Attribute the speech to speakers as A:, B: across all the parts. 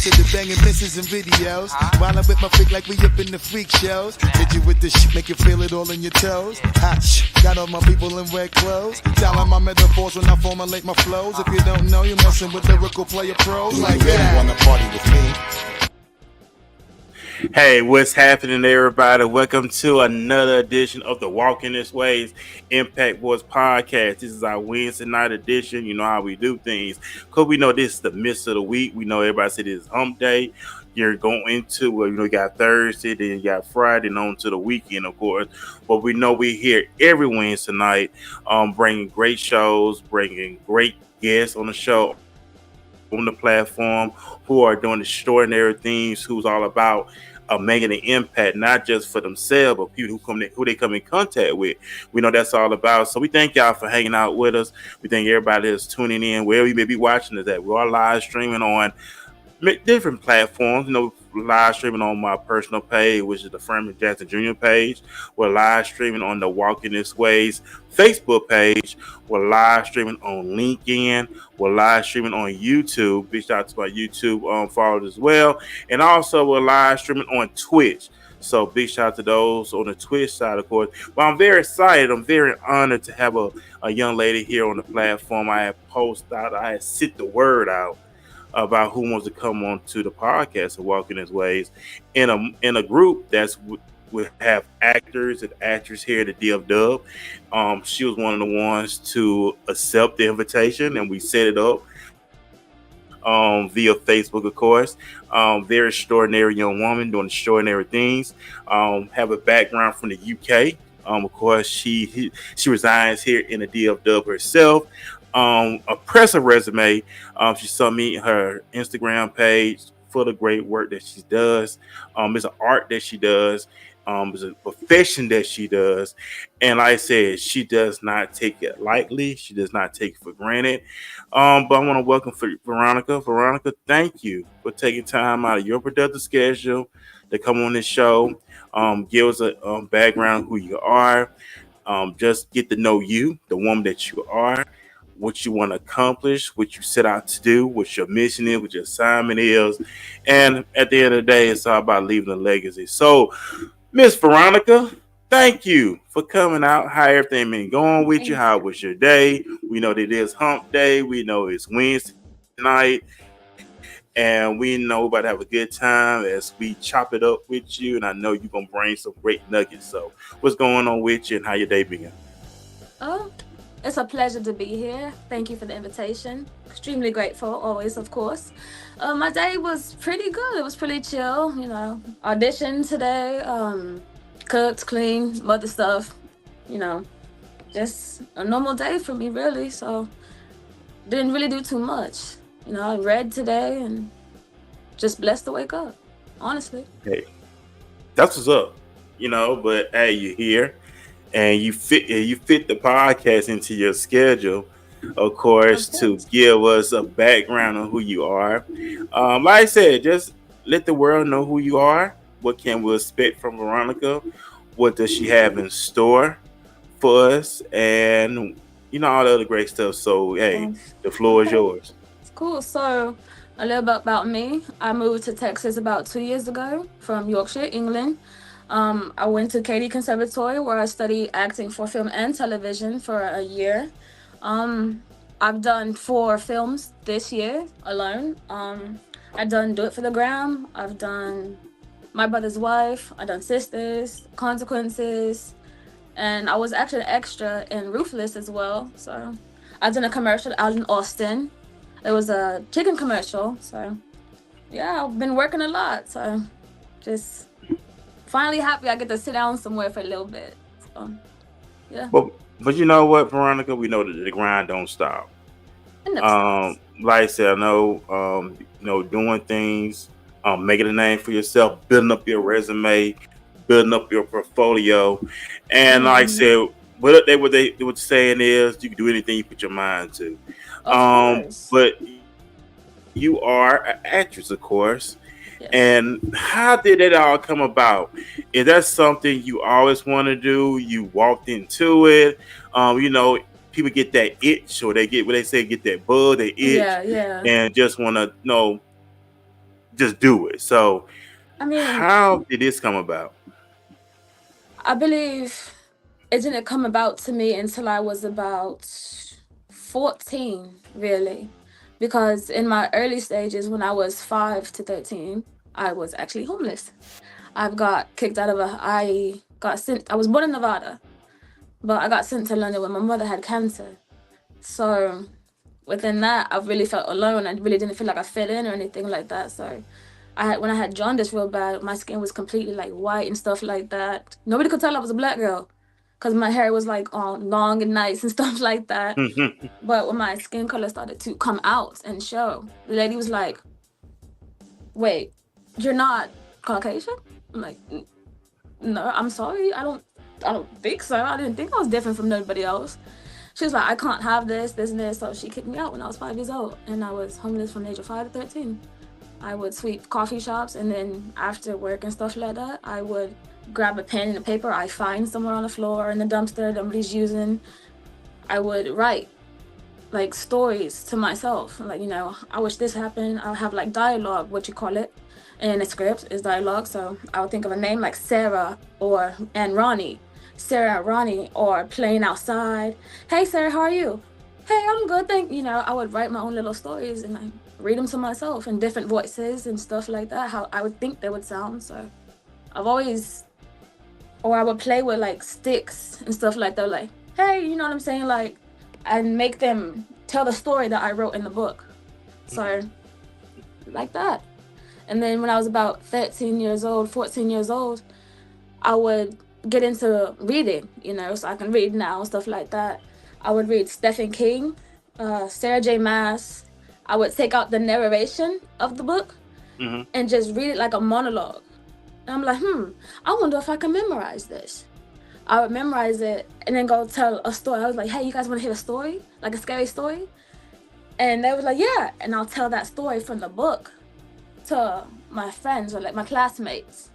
A: to the banging misses and videos. While I'm with my freak like we up in the freak shows. Hit you with the shit, make you feel it all in your toes. Hot shit, got all my people in red clothes. Telling my metaphors when I formulate my flows. If you don't know, you're messing with lyrical player pros like that. Wanna party with me?
B: Hey, what's happening, everybody? Welcome to another edition of the Walking This Ways Impact Boys podcast. This is our Wednesday night edition. You know how we do things. Because we know this is the midst of the week. We know everybody said this is hump day. You're going into, you got Thursday, then you got Friday, and on to the weekend, of course. But we know we're here every Wednesday night, bringing great shows, bringing great guests on the show, on the platform, who are doing extraordinary things, who's all about making an impact, not just for themselves, but people who they come in contact with. We know that's all about. So we thank y'all for hanging out with us. We thank everybody that's tuning in, wherever you may be watching us at. We are live streaming on different platforms, live streaming on my personal page, which is the Furman Jackson Jr. page. We're live streaming on the Walking This Ways Facebook page. We're live streaming on LinkedIn. We're live streaming on YouTube. Big shout out to my YouTube followers as well. And also we're live streaming on Twitch. So big shout out to those on the Twitch side, of course. But I'm very excited. I'm very honored to have a young lady here on the platform. I had sent the word out about who wants to come on to the podcast of Walking His Ways in a group that's would have actors and actresses here at the DFW. She was one of the ones to accept the invitation, and we set it up via Facebook, of course. Very extraordinary young woman doing extraordinary things. Have a background from the UK. Of course, she resides here in the DFW herself. Impressive resume. She sent me her Instagram page for the great work that she does. It's an art that she does. It's a profession that she does. And like I said, she does not take it lightly. She does not take it for granted. But I want to welcome Veronica. Veronica, thank you for taking time out of your productive schedule to come on this show. Give us a background of who you are. Just get to know you, the woman that you are, what you want to accomplish, what you set out to do, what your mission is, what your assignment is. And at the end of the day, it's all about leaving a legacy. So, Miss Veronica, thank you for coming out. How everything been going with you? How was your day? We know that it is hump day. We know it's Wednesday night. And we know we're about to have a good time as we chop it up with you. And I know you're going to bring some great nuggets. So what's going on with you and how your day been?
C: Oh, it's a pleasure to be here. Thank you for the invitation. Extremely grateful, always, of course. My day was pretty good. It was pretty chill, Auditioned today, cooked, cleaned, other stuff, Just a normal day for me, really. So didn't really do too much. I read today and just blessed to wake up, honestly.
B: Hey, that's what's up, but hey, you're here. And you fit the podcast into your schedule, of course, to give us a background on who you are. Like I said, just let the world know who you are. What can we expect from Veronica? What does she have in store for us? And all the other great stuff. So hey, the floor is yours.
C: Cool. So a little bit about me. I moved to Texas about 2 years ago from Yorkshire, England. I went to Katy Conservatory where I studied acting for film and television for a year. I've done 4 films this year alone. I've done Do It for the Gram. I've done My Brother's Wife. I've done Sisters, Consequences. And I was actually an extra in Ruthless as well. So I've done a commercial out in Austin. It was a chicken commercial. So yeah, I've been working a lot. So just finally happy I get to sit down somewhere for a little bit. So, yeah.
B: But you know what, Veronica? We know that the grind don't stop. Like I said, I know, doing things, making a name for yourself, building up your resume, building up your portfolio, and like I said, what they were saying is you can do anything you put your mind to. But you are an actress, of course. Yes. And how did it all come about? Is that something you always want to do? You walked into it. People get that itch, or they get what they say, get that bug, they itch,
C: yeah,
B: and just want to just do it. So
C: I mean,
B: how did this come about?
C: I believe it didn't come about to me until I was about 14, really. Because in my early stages, when I was 5 to 13, I was actually homeless. I've got kicked out of a, I got sent, I was born in Nevada, but I got sent to London when my mother had cancer. So within that, I really felt alone. I really didn't feel like I fit in or anything like that. So when I had jaundice real bad, my skin was completely like white and stuff like that. Nobody could tell I was a black girl because my hair was like long and nice and stuff like that. But when my skin color started to come out and show, the lady was like, "Wait, you're not Caucasian?" I'm like, "No, I'm sorry. I don't think so. I didn't think I was different from nobody else." She was like, "I can't have this and this." So she kicked me out when I was 5 years old, and I was homeless from the age of 5 to 13. I would sweep coffee shops, and then after work and stuff like that, I would grab a pen and a paper I find somewhere on the floor in the dumpster nobody's using. I would write like stories to myself, like, I wish this happened. I'll have like dialogue, what you call it, and a script is dialogue. So I would think of a name like Sarah and Ronnie. Sarah and Ronnie, or playing outside. "Hey Sarah, how are you?" "Hey, I'm good, thank you." I would write my own little stories and I read them to myself in different voices and stuff like that, how I would think they would sound. So I've always, or I would play with like sticks and stuff like that, like, "Hey," you know what I'm saying, like, and make them tell the story that I wrote in the book. So like that. And then when I was about 13 years old, 14 years old, I would get into reading, so I can read now and stuff like that. I would read Stephen King, Sarah J. Maas. I would take out the narration of the book and just read it like a monologue. And I'm like, I wonder if I can memorize this. I would memorize it and then go tell a story. I was like, "Hey, you guys want to hear a story? Like a scary story?" And they was like, "Yeah." And I'll tell that story from the book to my friends or like my classmates.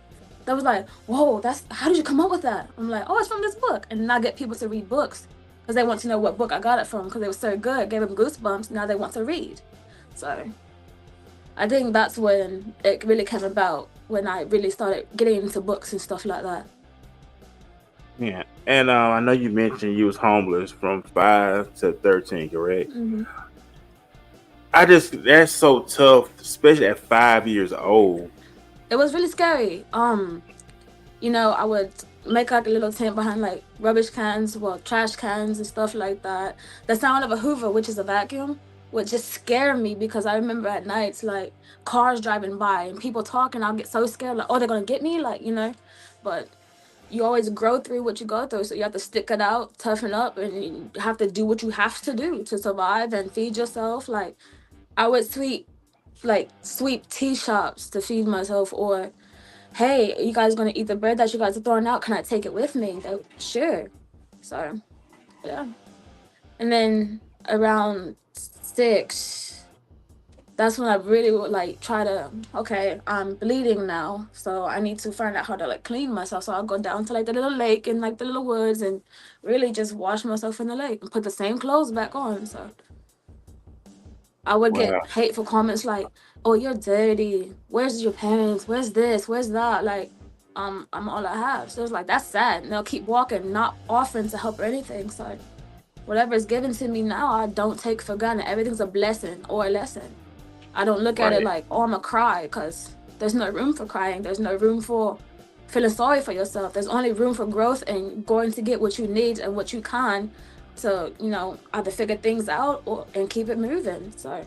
C: That was like, "Whoa, how did you come up with that?" I'm like, "Oh, it's from this book." And then I get people to read books because they want to know what book I got it from because it was so good, gave them goosebumps. Now they want to read. So I think that's when it really came about, when I really started getting into books and stuff like that.
B: Yeah, and I know you mentioned you was homeless from 5 to 13, correct?
C: Mm-hmm.
B: That's so tough, especially at 5 years old.
C: It was really scary. I would make like a little tent behind like rubbish cans, well, trash cans and stuff like that. The sound of a Hoover, which is a vacuum, would just scare me because I remember at nights like cars driving by and people talking. I'll get so scared, like, "Oh, they're gonna get me," like, But you always grow through what you go through, so you have to stick it out, toughen up, and you have to do what you have to do to survive and feed yourself. Like, I would sweep tea shops to feed myself, or, "Hey, you guys gonna eat the bread that you guys are throwing out? Can I take it with me?" Sure. So yeah. And then around 6, that's when I really would like try to, okay, I'm bleeding now, so I need to find out how to like clean myself. So I'll go down to like the little lake and like the little woods and really just wash myself in the lake and put the same clothes back on. So I would get
B: Wow.
C: hateful comments like, "Oh, you're dirty. Where's your parents? Where's this? Where's that?" Like, I'm all I have. So it's like, that's sad. And they'll keep walking, not offering to help or anything. So whatever is given to me now, I don't take for granted. Everything's a blessing or a lesson. I don't look at it
B: Right.
C: like, "Oh, I'm gonna cry," because there's no room for crying. There's no room for feeling sorry for yourself. There's only room for growth and going to get what you need and what you can to, either figure things out or and keep it moving. So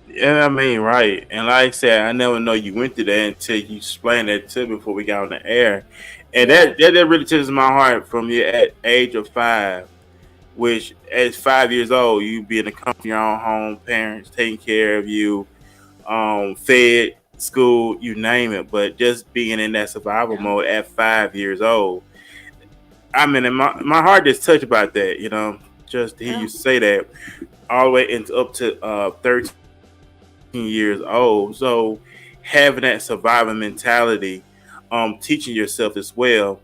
B: Yeah, I mean, right. And like I said, I never know you went through that until you explained that to me before we got on the air. And
C: yeah,
B: that really touches my heart from your at age of 5, which at 5 years old, you being to come from your own home, parents taking care of you, fed, school, you name it. But just being in that survival
C: yeah,
B: mode at 5 years old, I mean, and my heart is touched about that, just to hear
C: yeah,
B: you say that all the way into up to 13 years old. So having that survivor mentality, teaching yourself as well,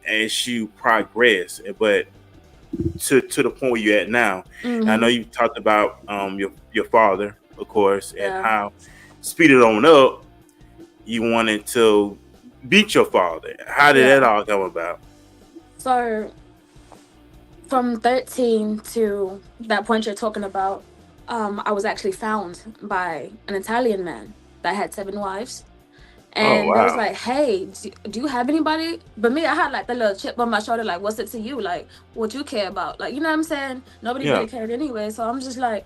B: as you progress. But to the point where you're at now, and I know
C: mm-hmm,
B: you talked about your father, of course, and
C: yeah,
B: how speed it on up, you wanted to beat your father. How did that
C: Yeah.
B: all come about?
C: So from 13 to that point you're talking about, I was actually found by an Italian man that had 7 wives.
B: Oh
C: And they was
B: wow.
C: like, hey, do you have anybody? But me, I had like the little chip on my shoulder, like, what's it to you? Like, what you care about? Like, you know what I'm saying? Nobody
B: Yeah.
C: really cared anyway. So I'm just like,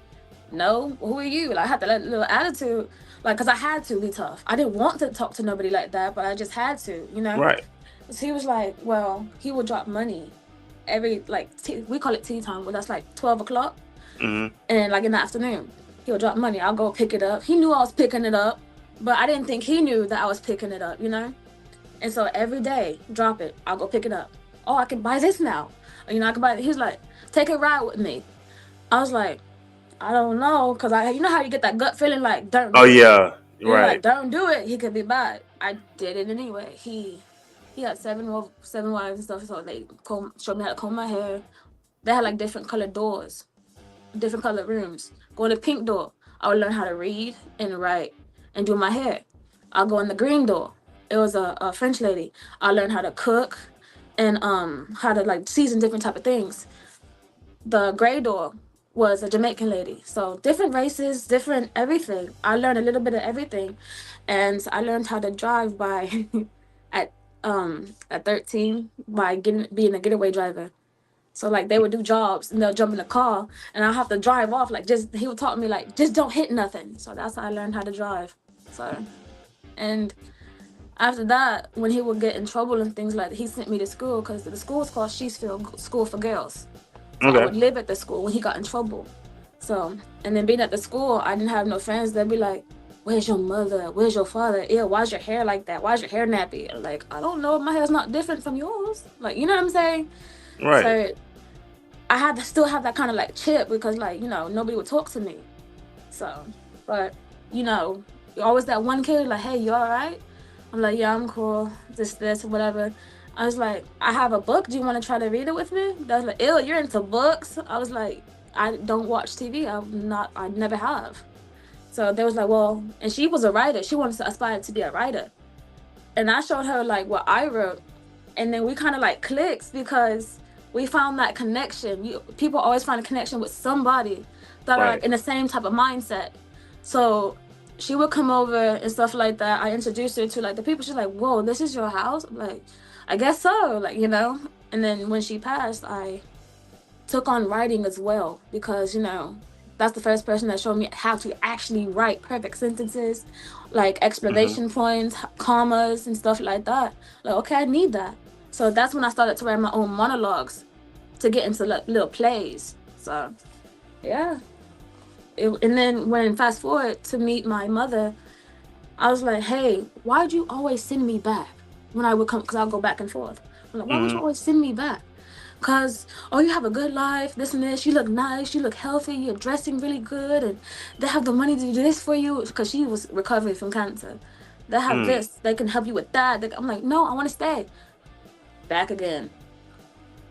C: no, who are you? Like, I had that little attitude, like, because I had to be tough. I didn't want to talk to nobody like that, but I just had to, you know?
B: Right.
C: So he was like, well, he would drop money every, like, we call it tea time, but that's like 12 o'clock.
B: Mm-hmm.
C: And like in the afternoon, he'll drop money. I'll go pick it up. He knew I was picking it up, but I didn't think he knew that I was picking it up, you know? And so every day, drop it. I'll go pick it up. Oh, I can buy this now. You know, I can buy it. He was like, take a ride with me. I was like, I don't know. Because you know how you get that gut feeling like, don't
B: Oh
C: do it.
B: yeah.
C: And you're like,
B: Right.
C: don't do it. He could be bad. I did it anyway. He had seven wives and stuff. So they showed me how to comb my hair. They had like different colored doors, different colored rooms. Go in the pink door. I would learn how to read and write and do my hair. I'll go in the green door. It was a French lady. I learned how to cook and how to like season different type of things. The gray door was a Jamaican lady. So different races, different everything. I learned a little bit of everything. And I learned how to drive by at at 13 by being a getaway driver. So like they would do jobs and they'll jump in the car and I'll have to drive off. Like he would talk to me like just don't hit nothing. So that's how I learned how to drive. So and after that, when he would get in trouble and things like that, he sent me to school because the school was called Sheesfield School for Girls. So I
B: Okay.
C: would live at the school when he got in trouble. So and then being at the school, I didn't have no friends. They'd be like, "Where's your mother? Where's your father? Ew, why's your hair like that? Why's your hair nappy?" Like I don't know. My hair's not different from yours. Like you know what I'm saying?
B: Right.
C: So I had to still have that kind of like chip because like, you know, nobody would talk to me. So, but you know, you're always that one kid like, hey, you all right? I'm like, yeah, I'm cool. This, whatever. I was like, I have a book. Do you want to try to read it with me? They was like, ew, you're into books? I was like, I don't watch TV. I never have. So they was like, well, and she was a writer. She wanted to aspire to be a writer. And I showed her like what I wrote. And then we kind of like clicked because we found that connection. People always find a connection with somebody that are like
B: Right.
C: in the same type of mindset. So she would come over and stuff like that. I introduced her to like the people. She's like, whoa, this is your house? I'm like, I guess so. Like, you know. And then when she passed, I took on writing as well because, you know, that's the first person that showed me how to actually write perfect sentences, like
B: Mm-hmm.
C: exclamation points, commas, and stuff like that. Like, okay, I need that. So that's when I started to write my own monologues to get into like little plays. So yeah. And then when fast forward to meet my mother, I was like, hey, why'd you always send me back when I would come? Because I'll go back and forth. I'm like, why would you
B: Mm-hmm.
C: always send me back? Because, oh, you have a good life, this and this. You look nice. You look healthy. You're dressing really good. And they have the money to do this for you. Because she was recovering from cancer. They have
B: Mm.
C: this. They can help you with that. I'm like, no, I want to stay. Back again.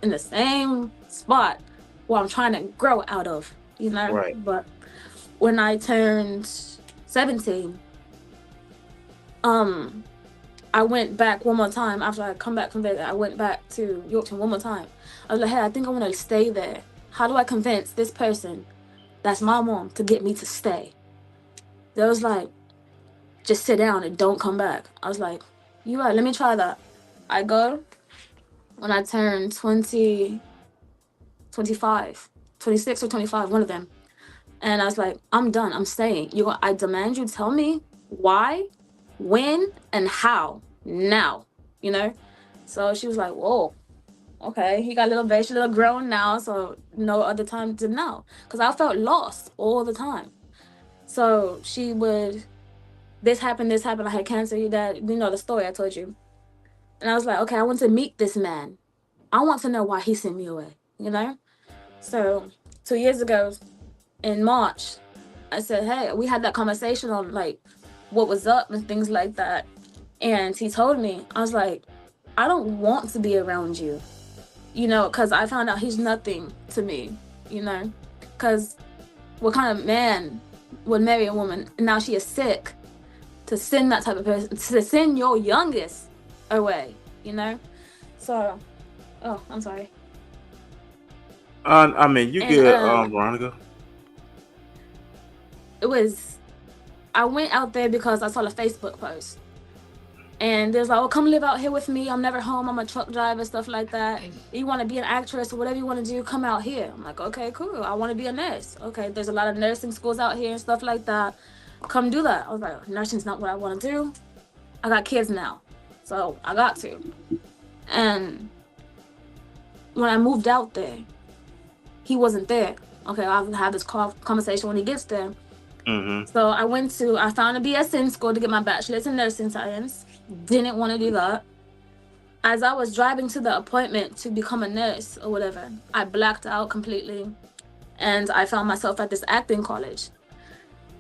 C: In the same spot where I'm trying to grow out of, you know?
B: Right.
C: But when I turned 17, um, I went back one more time after I come back from Vegas. I went back to Yorkton one more time. I was like, hey, I think I want to stay there. How do I convince this person that's my mom to get me to stay? They was like, just sit down and don't come back. I was like, you right, let me try that. I go when I turned 20, 25, 26 or 25, one of them. And I was like, I'm done. I'm staying. I demand you tell me why, when, and how now, you know? So she was like, whoa, okay. He got a little baby, she's a little grown now. So no other time to know. Because I felt lost all the time. So she would, this happened, I had cancer, you know the story I told you. And I was like, okay, I want to meet this man. I want to know why he sent me away, you know? So 2 years ago in March, I said, hey, we had that conversation on like what was up and things like that. And he told me, I was like, I don't want to be around you, you know, because I found out he's nothing to me, you know, because what kind of man would marry a woman and now she is sick to send that type of person, to send your youngest away, you know? So, oh, I'm sorry.
B: I mean, you
C: And
B: good, Veronica.
C: it was, I went out there because I saw a Facebook post. And there's like, oh, come live out here with me. I'm never home. I'm a truck driver, stuff like that. You want to be an actress or whatever you want to do, come out here. I'm like, okay, cool. I want to be a nurse. Okay, there's a lot of nursing schools out here and stuff like that. Come do that. I was like, nursing's not what I want to do. I got kids now, so I got to. And when I moved out there, he wasn't there. Okay, I'll have this conversation when he gets there.
B: Mm-hmm.
C: So I found a BS in school to get my bachelor's in nursing science. Didn't want to do that. As I was driving to the appointment to become a nurse or whatever, I blacked out completely. And I found myself at this acting college.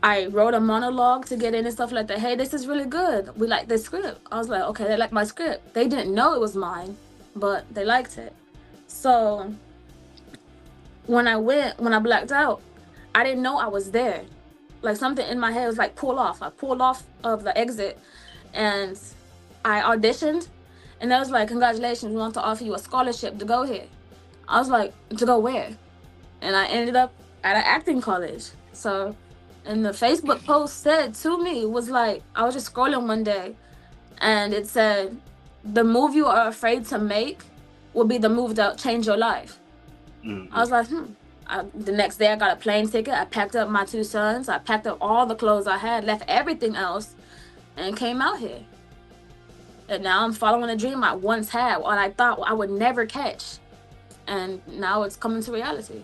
C: I wrote a monologue to get in and stuff like that. Hey, this is really good. We like this script. I was like, okay, they like my script. They didn't know it was mine, but they liked it. So when I blacked out, I didn't know I was there. Like something in my head was like, pull off. I pulled off of the exit and I auditioned, and they was like, congratulations, we want to offer you a scholarship to go here. I was like, to go where? And I ended up at an acting college. So, and the Facebook post said to me, was like, I was just scrolling one day and it said, the move you are afraid to make will be the move that change your life. Mm-hmm. I was like, the next day I got a plane ticket. I packed up my 2 sons. I packed up all the clothes I had, left everything else, and came out here. And now I'm following a dream I once had, what I thought I would never catch. And now it's coming to reality.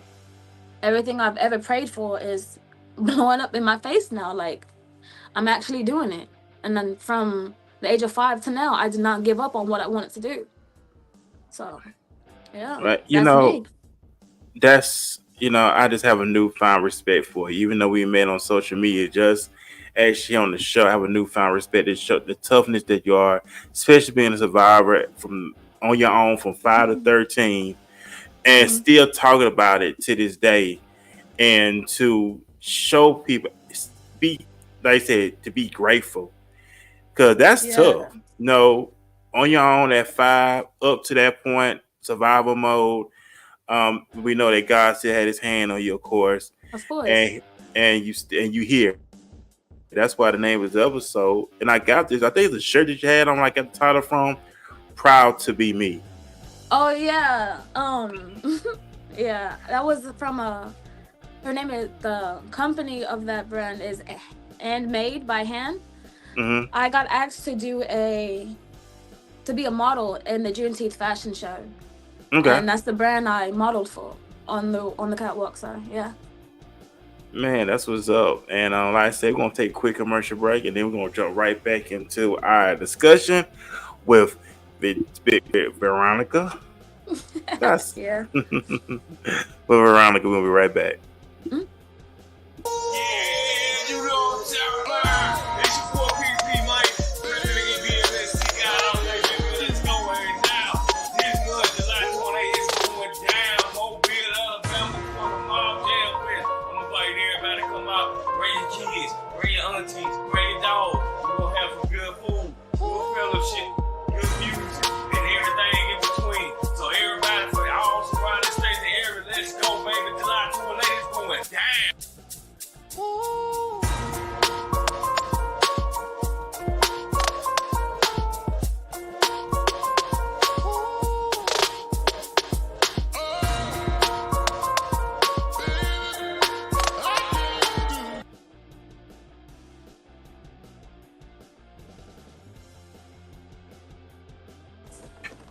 C: Everything I've ever prayed for is blowing up in my face now. Like, I'm actually doing it. And then from the age of 5 to now, I did not give up on what I wanted to do. So, yeah.
B: Right. That's I just have a newfound respect for you. Even though we met on social media, just actually on the show, I have a newfound respect to show the toughness that you are, especially being a survivor from on your own from 5 to 13, and still talking about it to this day, and to show people, be like I said, to be grateful, because that's tough. On your own at 5 up to that point, survival mode. We know that God still had His hand on you, of course.
C: Of course.
B: And you hear. That's why the name is the episode. And I got this. I think it's a shirt that you had on, like at the title from "Proud to Be Me."
C: Oh yeah. Yeah. That was from her name is, the company of that brand is Handmade by Hand.
B: Mm-hmm.
C: I got asked to be a model in the Juneteenth fashion show.
B: Okay.
C: And that's the brand I modeled for on the catwalk. So yeah.
B: Man, that's what's up. And like I said, we're gonna take a quick commercial break, and then we're gonna jump right back into our discussion with Veronica. That's
C: yeah.
B: With Veronica, we'll be right back.
C: Mm-hmm.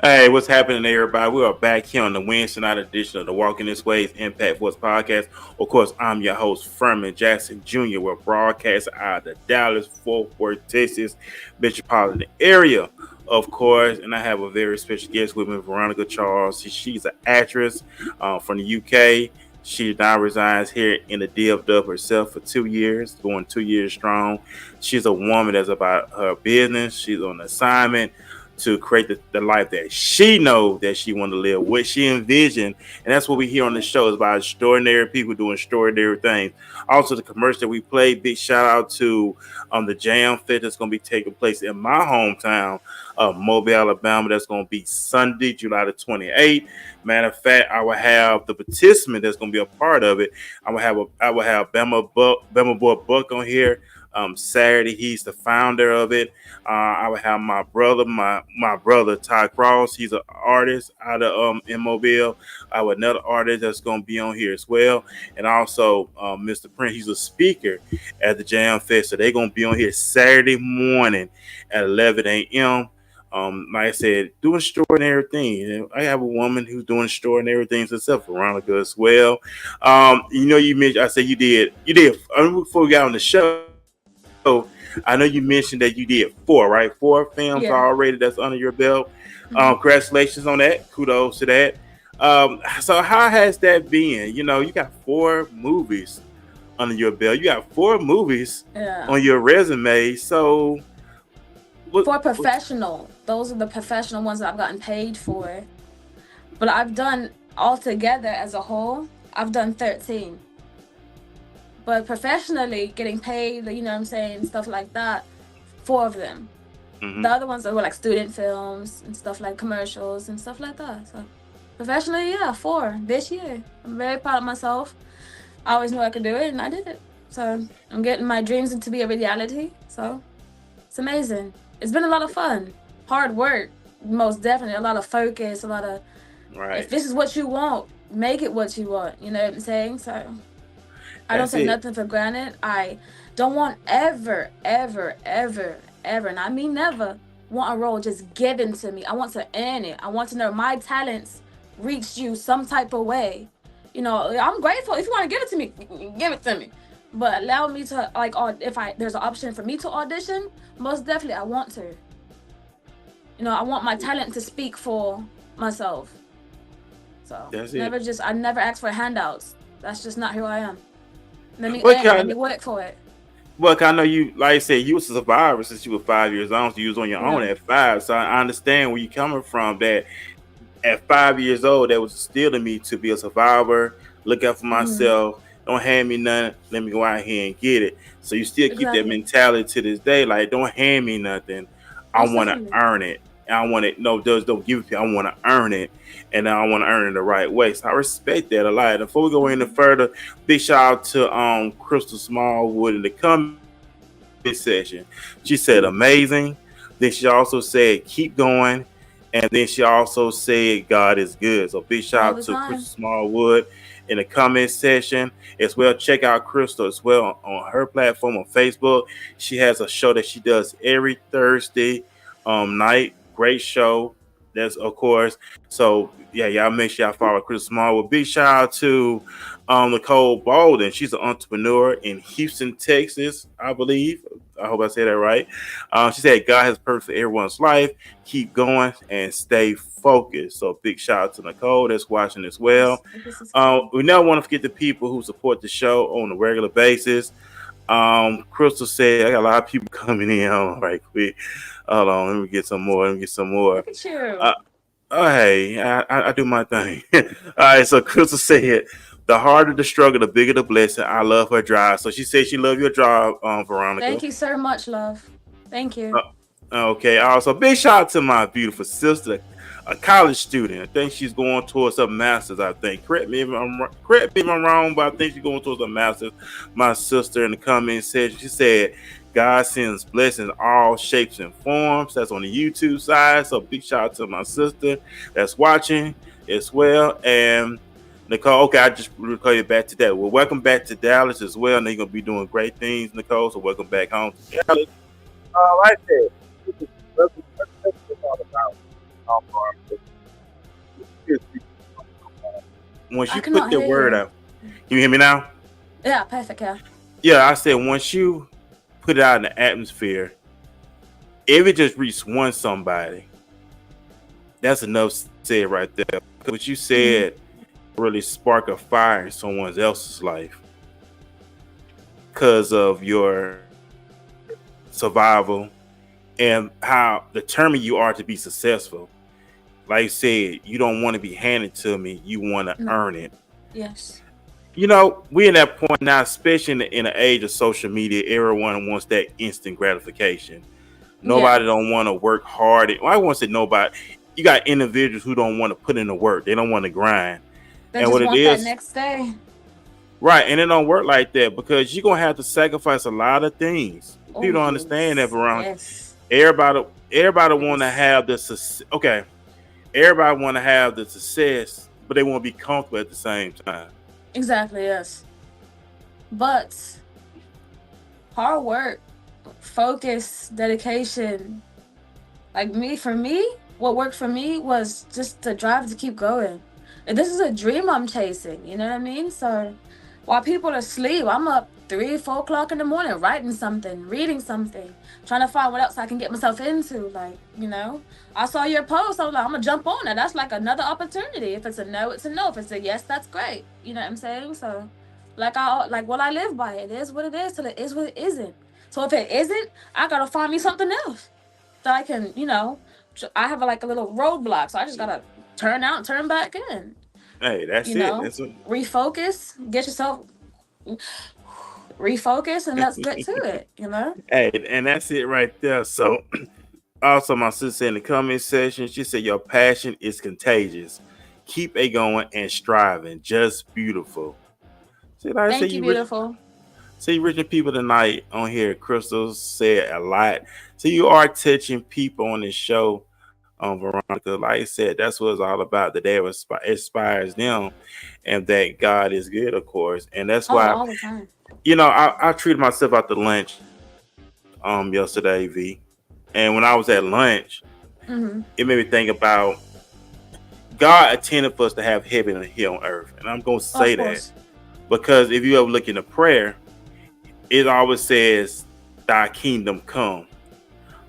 B: Hey, what's happening, everybody? We are back here on the Wednesday night edition of the Walking This Way's Impact Force podcast. Of course, I'm your host, Furman Jackson Jr. We're broadcasting out of the Dallas-Fort Worth, Texas metropolitan area, of course. And I have a very special guest with me, Veronica Charles. She's an actress from the UK. She now resides here in the DFW herself for 2 years, going 2 years strong. She's a woman that's about her business. She's on assignment. to create the life that she know that she want to live, what she envisioned. And that's what we hear on the show, is about extraordinary people doing extraordinary things. Also, the commercial that we played, big shout out to the Jam Fest that's going to be taking place in my hometown of Mobile, Alabama. That's going to be Sunday, July the 28th. Matter of fact, I will have the participant that's going to be a part of it. I will have Bama Boy Buck on here. Saturday, he's the founder of it. I would have my brother Ty Cross. He's an artist out of in Mobile. I have another artist that's going to be on here as well, and also Mr. Prince. He's a speaker at the Jam Fest, so they're going to be on here Saturday morning at 11 a.m. Like I said, doing extraordinary things. I have a woman who's doing extraordinary things herself, Veronica as well. You mentioned. I said you did. Before we got on the show, I know you mentioned that you did 4, right? 4 films
C: Yeah.
B: already that's under your belt. Congratulations on that. Kudos to that. So how has that been? You got 4 movies under your belt. You got 4 movies on your resume. So
C: For professional, those are the professional ones that I've gotten paid for. But I've done altogether as a whole, I've done 13. But professionally, getting paid, you know what I'm saying, stuff like that, 4 of them. The other ones were like student films and stuff like commercials and stuff like that. So professionally, 4 this year. I'm very proud of myself. I always knew I could do it, and I did it. So I'm getting my dreams into be a reality. So it's amazing. It's been a lot of fun. Hard work, most definitely. A lot of focus, a lot of, if this is what you want, make it what you want. You know what I'm saying? So I don't take nothing for granted. I don't want ever, and I mean never, want a role just given to me. I want to earn it. I want to know my talents reached you some type of way. I'm grateful. If you want to give it to me, give it to me. But allow me to, if there's an option for me to audition, most definitely I want to. I want my talent to speak for myself. So I never ask for handouts. That's just not who I am. Let me work for it.
B: Look, I know you, like I said, you was a survivor since you were 5 years old. So you was on your own at 5. So I understand where you're coming from. That at 5 years old, that was instilled in me to be a survivor, look out for myself. Don't hand me nothing. Let me go out here and get it. So you still keep that mentality to this day. Like, don't hand me nothing. I want to earn it. And I want it. No, don't give it to me. I want to earn it. And I want to earn it the right way. So I respect that a lot. Before we go any further, big shout out to Crystal Smallwood in the comment section. She said amazing. Then she also said keep going. And then she also said God is good. So big shout out to Crystal Smallwood in the comment section as well. Check out Crystal as well on her platform on Facebook. She has a show that she does every Thursday night. Great show. That's of course. So y'all make sure y'all follow Crystal Smallwood. Big shout out to Nicole Bolden. She's an entrepreneur in Houston, Texas, I believe. I hope I said that right. She said God has purpose for everyone's life. Keep going and stay focused. So big shout out to Nicole that's watching as well. We never want to forget the people who support the show on a regular basis. Crystal said I got a lot of people coming in. Hold on right quick. Hold on, let me get some more.
C: Look at you.
B: Hey, I do my thing. All right, so Crystal said, the harder the struggle, the bigger the blessing. I love her drive. So she said she loved your drive, Veronica.
C: Thank you so much, love. Thank you.
B: Okay, also big shout out to my beautiful sister, a college student. I think she's going towards her master's, I think. Correct me if I'm wrong, but I think she's going towards her master's. My sister in the comment section, she said, God sends blessings all shapes and forms. That's on the YouTube side. So big shout out to my sister that's watching as well. And Nicole, okay, I just recall you back to that. Well, welcome back to Dallas as well. And you're going to be doing great things, Nicole. So welcome back home to Dallas. Right there. Once you put the word out, can you hear me now?
C: Yeah, perfect.
B: Yeah, I said once you put it out in the atmosphere, if it just reached one somebody, that's enough said right there. What you said really spark a fire in someone else's life because of your survival and how determined you are to be successful. Like I said, you don't want to be handed to me, you want to
C: No.
B: earn it.
C: Yes.
B: You know, we're in that point now, especially in the age of social media. Everyone wants that instant gratification.
C: Yeah.
B: Nobody don't want to work hard. Well, I won't say nobody. You got individuals who don't want to put in the work. They don't want to grind.
C: They
B: And
C: just
B: what it
C: want that
B: is,
C: next day.
B: right? And it don't work like that because you're gonna have to sacrifice a lot of things.
C: Oh
B: People don't understand that,
C: yes.
B: Veronica.
C: Yes.
B: Everybody, everybody want to
C: Yes.
B: have the okay. Everybody want to have the success, but they want to be comfortable at the same time.
C: Exactly. Yes. But hard work, focus, dedication. Like me, for me, what worked for me was just the drive to keep going. And this is a dream I'm chasing, you know what I mean? So while people are asleep, I'm up 3, 4 o'clock in the morning writing something, reading something, trying to find what else I can get myself into. Like, I saw your post, I was like, I'm gonna jump on it. That's like another opportunity. If it's a no, it's a no. If it's a yes, that's great. You know what I'm saying? So I live by it. It is what it is till it is what it isn't. So if it isn't, I gotta find me something else that I can, I have like a little roadblock, so I just gotta turn out, turn back in,
B: Hey, that's
C: you
B: it.
C: know,
B: That's what,
C: refocus, get yourself refocus, and let's get to it.
B: hey, and that's it right there. So, also, my sister in the comment section, she said, "Your passion is contagious. Keep it going and striving. Just beautiful." See, like I said,
C: Thank you, beautiful.
B: see, reaching people tonight on here. Crystal said a lot. So you are touching people on this show, Veronica. Like I said, that's what it's all about. The day inspires them, and that God is good, of course. And that's
C: Oh,
B: why,
C: all the time.
B: I treated myself out to lunch yesterday, V. And when I was at lunch,
C: Mm-hmm.
B: it made me think about God intended for us to have heaven here on earth. And I'm gonna
C: Of
B: say that
C: course.
B: because if you ever look into prayer, it always says, "Thy kingdom come,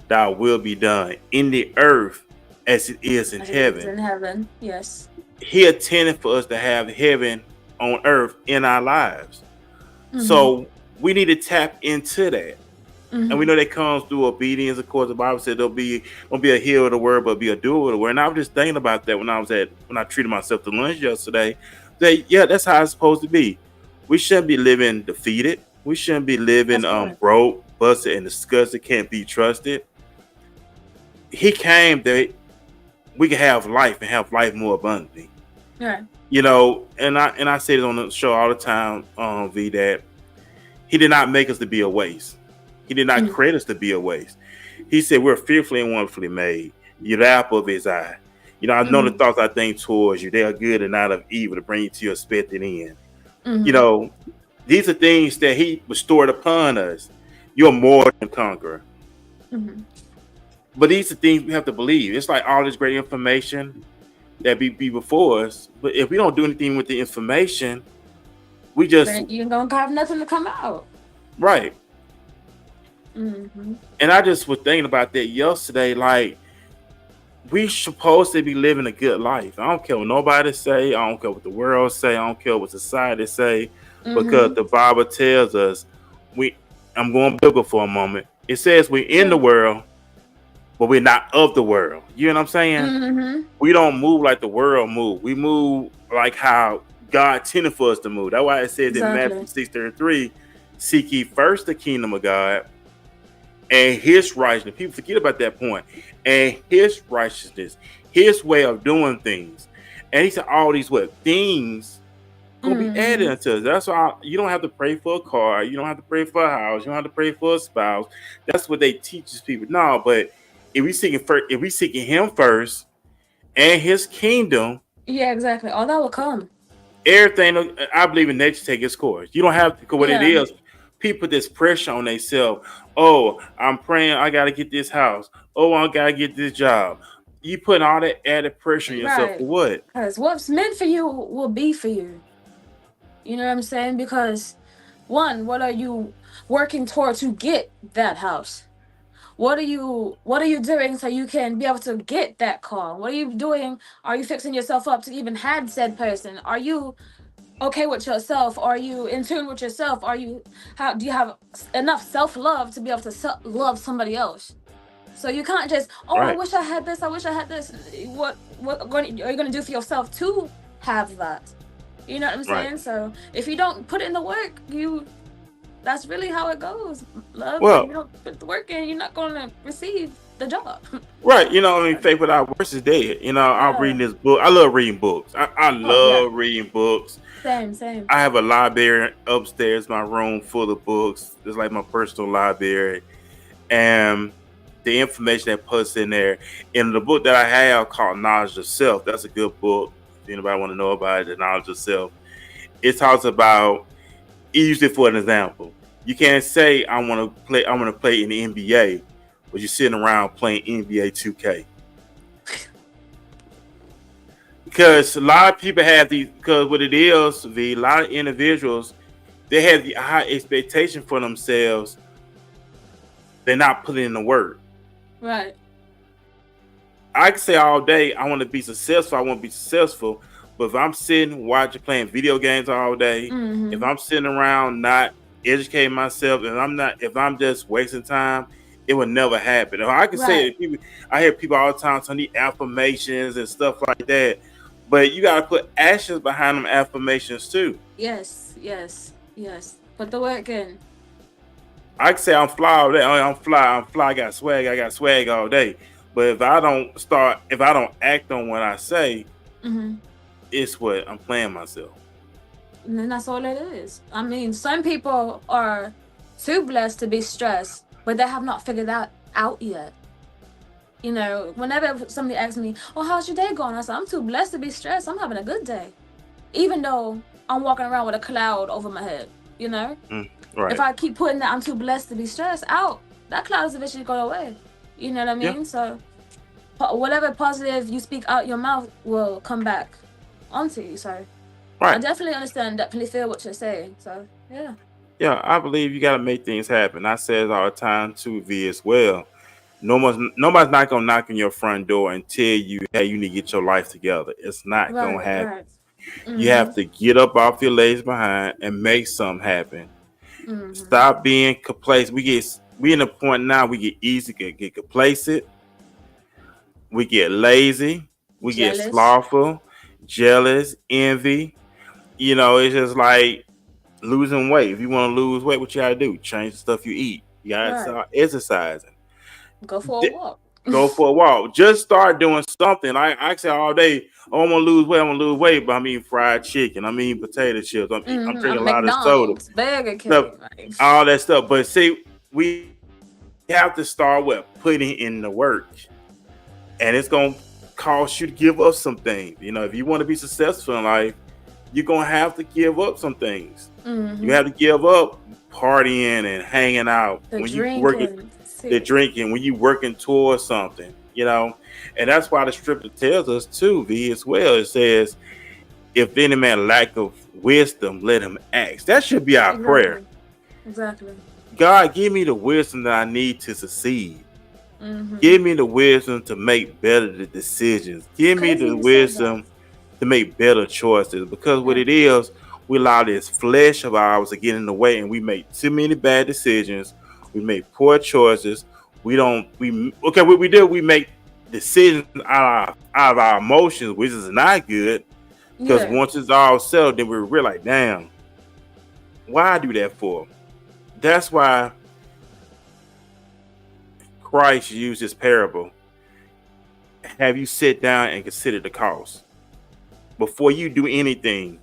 B: thy will be done in the earth as it is in
C: As it is
B: heaven."
C: in heaven. Yes.
B: He intended for us to have heaven on earth in our lives.
C: Mm-hmm.
B: So we need to tap into that. And we
C: Mm-hmm.
B: know that comes through obedience. Of course, the Bible said don't be a hearer of the word, but be a doer of the word. And I was just thinking about that when I treated myself to lunch yesterday. That yeah, that's how it's supposed to be. We shouldn't be living defeated. We shouldn't be living
C: That's correct.
B: broke, busted, and disgusted, can't be trusted. He came that we can have life and have life more abundantly.
C: Right.
B: And I say it on the show all the time, V, that he did not make us to be a waste. He did not
C: Mm-hmm.
B: create us to be a waste. He said we're fearfully and wonderfully made. You're the apple of his eye. I know the
C: Mm-hmm.
B: thoughts I think towards you. They are good and not of evil to bring you to your expected end. You
C: Mm-hmm.
B: know, these are things that he bestowed upon us. You're more than a conqueror.
C: Mm-hmm.
B: But these are things we have to believe. It's like all this great information that be before us. But if we don't do anything with the information, we just
C: Then you ain't gonna have nothing to come out.
B: right.
C: Mm-hmm.
B: And I just was thinking about that yesterday. Like we supposed to be living a good life. I don't care what nobody say. I don't care what the world say. I don't care what society say. Because
C: Mm-hmm.
B: the Bible tells us we. I'm going biblical for a moment. It says we're in the
C: Sure.
B: world, but we're not of the world. You know what I'm saying?
C: Mm-hmm.
B: We don't move like the world move. We move like how God intended for us to move. That's why it says in Matthew
C: Exactly.
B: 6:33, seek ye first the kingdom of God and his righteousness. People forget about that point. And his righteousness, his way of doing things. And he said all these what things gonna be added
C: Mm-hmm.
B: unto us. That's why you don't have to pray for a car, you don't have to pray for a house, you don't have to pray for a spouse. That's what they teach people. No, but if we seeking him first and his kingdom,
C: Yeah, exactly. All that will come.
B: everything I believe in nature take its course. You don't have to because what it
C: Yeah.
B: is, people put this pressure on themselves. Oh, I'm praying I gotta get this house. Oh, I gotta get this job. You putting all that added pressure on yourself
C: Right.
B: for what?
C: Because what's meant for you will be for you. You know what I'm saying? Because one, what are you working toward to get that house? What are you doing so you can be able to get that car? What are you doing? Are you fixing yourself up to even have said person? Are you okay with yourself? Are you in tune with yourself? How do you have enough self-love to be able to love somebody else? So you can't just, oh, I
B: Right.
C: wish I had this, I wish I had this. Are you going to do for yourself to have that? You know what I'm
B: Right.
C: saying? So if you don't put in the work, that's really how it goes. Love, if you
B: Well,
C: don't put the work in, you're not going to receive the job.
B: right. I mean, faith without works is dead. I'm reading
C: Yeah.
B: this book. I love reading books. I
C: Oh, yeah.
B: love reading books.
C: Same, same.
B: I have a library upstairs, my room full of books. It's like my personal library. And the information that puts in there. In the book that I have called Knowledge of Self, that's a good book. If anybody want to know about it, the Knowledge of Self. It talks about, use it for an example. You can't say I want to play in the NBA, but you're sitting around playing NBA 2K. Because a lot of people have these, because what it is, a lot of individuals, they have the high expectation for themselves. They're not putting in the work.
C: Right.
B: I can say all day, I want to be successful. I want to be successful. But if I'm sitting, watching, playing video games all day, if I'm sitting around not educating myself, if I'm just wasting time, it will never happen. I can say
C: Right.
B: it, I hear people all the time telling me affirmations and stuff like that. But you got to put actions behind them affirmations too.
C: Yes, yes, yes. Put the work in.
B: I can say I'm fly all day. I'm fly. I got swag all day. But if I don't act on what I say, it's what I'm playing myself.
C: And then that's all it is. I mean, some people are too blessed to be stressed, but they have not figured that out yet. Whenever somebody asks me, oh, how's your day going? I say, I'm too blessed to be stressed. I'm having a good day. Even though I'm walking around with a cloud over my head,
B: Right.
C: If I keep putting that I'm too blessed to be stressed out, that cloud is eventually going away. You know what I mean?
B: Yeah.
C: So whatever positive you speak out your mouth will come back onto you. So I
B: Right.
C: definitely understand, definitely feel what you're saying. So yeah.
B: Yeah, I believe you got to make things happen. I say it all the time too, V, as well. Nobody's not gonna knock on your front door and tell you, hey, you need to get your life together. It's not gonna
C: Right,
B: happen.
C: right.
B: You have to get up off your legs behind and make something happen. Stop being complacent. We in a point now we get easy, get complacent, we get lazy, we get
C: Jealous.
B: slothful, jealous, envy. It's just like losing weight. If you want to lose weight, what you gotta do? Change the stuff you eat. You gotta
C: Right.
B: start exercising.
C: Go for a walk.
B: Go for a walk. Just start doing something. I say all day, oh, I want to lose weight, but I'm eating fried chicken. I'm eating potato chips. I'm drinking a lot of soda.
C: McDonald's, Burger
B: Stuff,
C: King. Like,
B: all that stuff. But see, we have to start with putting in the work. And it's gonna cost you to give up some things. If you want to be successful in life, you're gonna have to give up some things. You have to give up partying and hanging out
C: the
B: when you working, the drinking when you working towards something. And that's why the scripture tells us too, V, as well. It says, "If any man lack of wisdom, let him ask." That should be our prayer.
C: Exactly.
B: God, give me the wisdom that I need to succeed. Give me the wisdom to make better decisions. Give me the wisdom to make better choices. Because what it is, we allow this flesh of ours to get in the way, and we make too many bad decisions. We make poor choices. We make decisions out of our emotions, which is not good. Because once it's all settled, then we realize, damn, why I do that for? That's why Christ used this parable. Have you sit down and consider the cost before you do anything?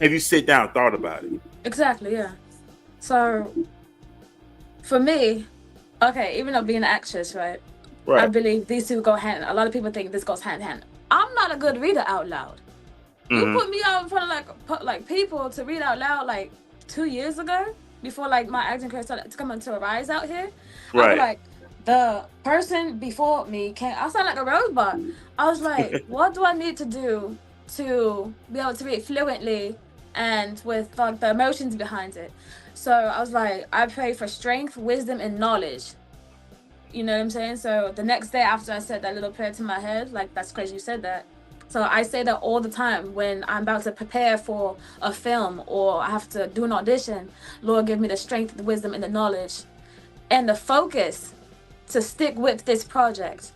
B: Have you sit down and thought about it?
C: Exactly, yeah. So for me, okay, even though being an actress, right? I believe these two go hand. A lot of people think this goes hand in hand. I'm not a good reader out loud. You put me out in front of like people to read out loud like 2 years ago, before like my acting career started to come into a rise out here. I was like, the person before me can't. I sound like a robot. I was like, what do I need to do to be able to read fluently and with like the emotions behind it? So I was like, I pray for strength, wisdom, and knowledge. You know what I'm saying? So the next day after I said that little prayer to my head, like, that's crazy you said that. So I say that all the time when I'm about to prepare for a film or I have to do an audition. Lord, give me the strength, the wisdom, and the knowledge and the focus to stick with this project.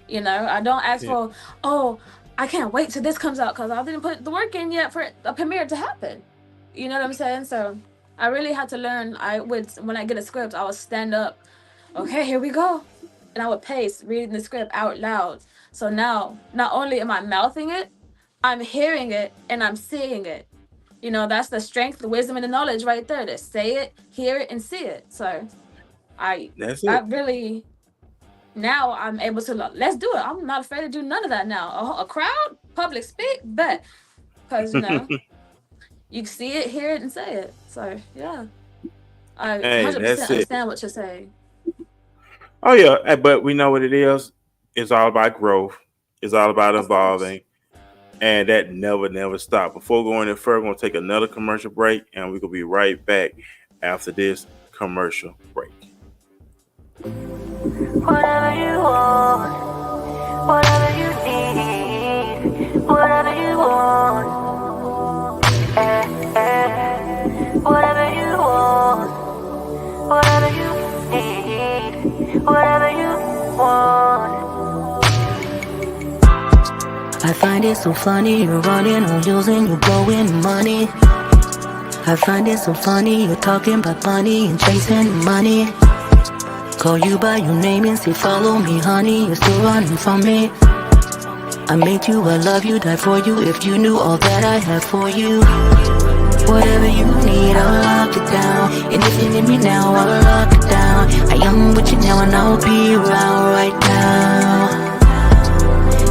C: You know, I don't ask
B: Yeah.
C: for, oh, I can't wait till this comes out because I didn't put the work in yet for a premiere to happen. You know what I'm saying? So I really had to learn. I would, when I get a script, I would stand up. Okay, here we go, and I would pace reading the script out loud. So now, not only am I mouthing it, I'm hearing it and I'm seeing it. You know, that's the strength, the wisdom, and the knowledge right there. To say it, hear it, and see it. So I,
B: That's
C: I
B: it.
C: really now I'm able to let's do it. I'm not afraid to do none of that now. A crowd, public speak, bet, because you know you can see it, hear it, and say it. So yeah, I
B: Hey, that's
C: 100%
B: it.
C: understand what you're saying.
B: Oh yeah, but we know what it is. It's all about growth. It's all about
C: Of course.
B: evolving, and that never stop. Before going any further, we're gonna take another commercial break, and we're gonna be right back after this commercial break.
D: Whatever you want, whatever you need, whatever you want, whatever you want, whatever you need, whatever you want. I find it so funny, you're running on wheels and you're blowing money. I find it so funny, you're talking about money and chasing money. Call you by your name and say follow me, honey, you're still running from me. I made you, I love you, die for you. If you knew all that I have for you, whatever you need, I'll lock it down. And if you need me now, I'll lock it down. I am with you now and I'll be around right now.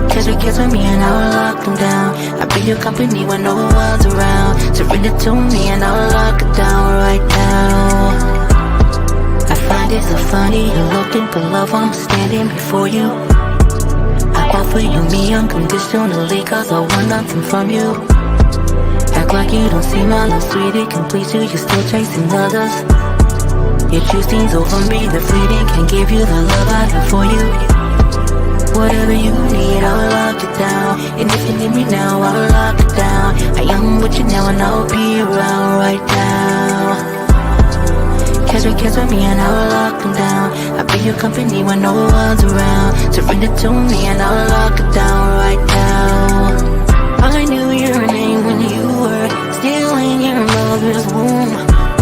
D: Kiss with me and I'll lock them down. I'll be your company when no one's around. Surrender to me and I'll lock it down right now. I find it so funny, you're looking for love, I'm standing before you. I offer you me unconditionally, cause I want nothing from you. Act like you don't see my love, sweet, it completes you, you're still chasing others. You choose things over me, the fleeting can give you the love I have for you. Whatever you need, I'll lock it down. And if you need me now, I'll lock it down. I am with you now and I'll be around right now. Kiss with me and I'll lock them down. I'll be your company when no one's around. Surrender to me and I'll lock it down right now. I knew your name when you were still in your mother's womb.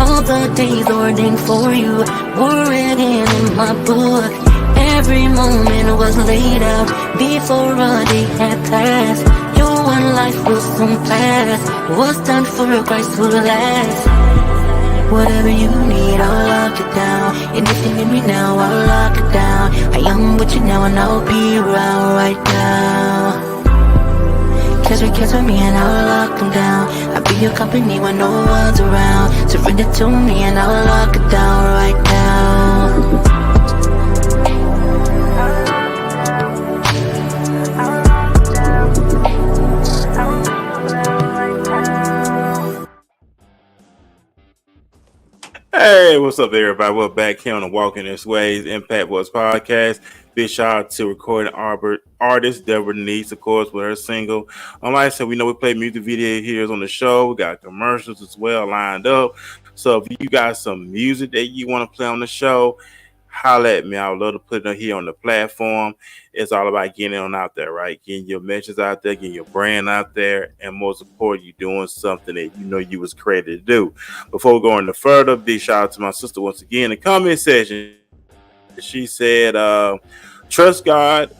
D: All the days ordained for you were written in my book. Every moment was laid out before a day had passed. Your one life will soon pass. What's done for Christ will last. Whatever you need, I'll lock it down. And if you need me now, I'll lock it down. I am with you now and I'll be around right now. Kiss with me and I'll lock them down. I'll be your company when no one's around. Surrender to me and I'll lock it down right now.
B: Hey, what's up, everybody? We're back here on the Walking This Ways Impact Boys podcast. Big shout out to recording artist Deborah Neese, of course, with her single. Like I said, we know we play music video here on the show. We got commercials as well lined up. So if you got some music that you want to play on the show, holla at me. I would love to put it here on the platform. It's all about getting on out there, right? Getting your messages out there, getting your brand out there, and most important, you doing something that you know you was created to do. Before we go any further, big shout out to my sister once again in the comment section. She said, trust God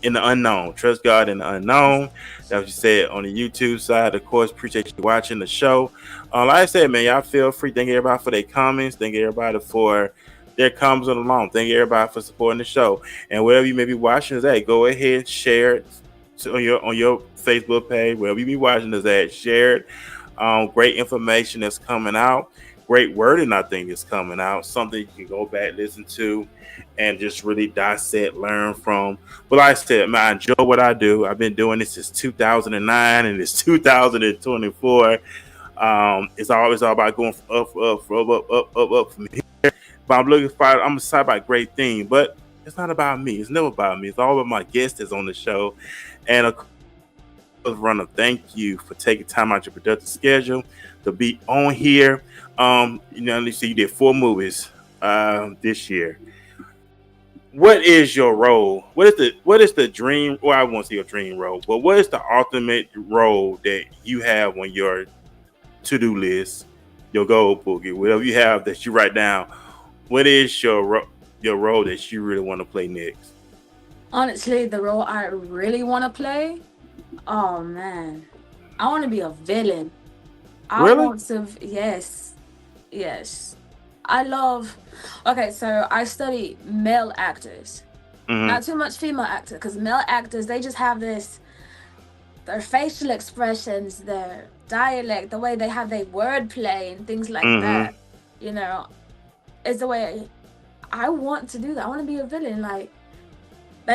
B: in the unknown. Trust God in the unknown. That's what you said on the YouTube side. Of course, appreciate you watching the show. Like I said, man, y'all feel free. Thank everybody for their comments. Thank everybody for their comments along. Thank everybody for supporting the show. And wherever you may be watching this at, go ahead, share it on your Facebook page. Wherever you be watching this at, share it. Great information that's coming out. Great wording, I think, is coming out. Something you can go back, listen to, and just really dissect, learn from. But like I said, man, I enjoy what I do. I've been doing this since 2009, and it's 2024. It's always all about going up from here. But I'm excited about great things. But it's not about me. It's never about me. It's all about my guest that's on the show. And of course, Runner, thank you for taking time out your productive schedule to be on here. You see, you did 4 movies this year. what is your role? What is the dream? Well, I won't say your dream role, but what is the ultimate role that you have on your to do list, your goal boogie, whatever you have that you write down? What is your role that you really want to play next?
C: Honestly, the role I really want to play, oh man, I want to be a villain. I
B: Really?
C: want to, yes, yes. I love, okay, so I study male actors,
B: Mm-hmm.
C: not too much female actors, because male actors, they just have this, their facial expressions, their dialect, the way they have their wordplay and things like
B: Mm-hmm.
C: that, you know, is the way I want to do that. I want to be a villain. Like,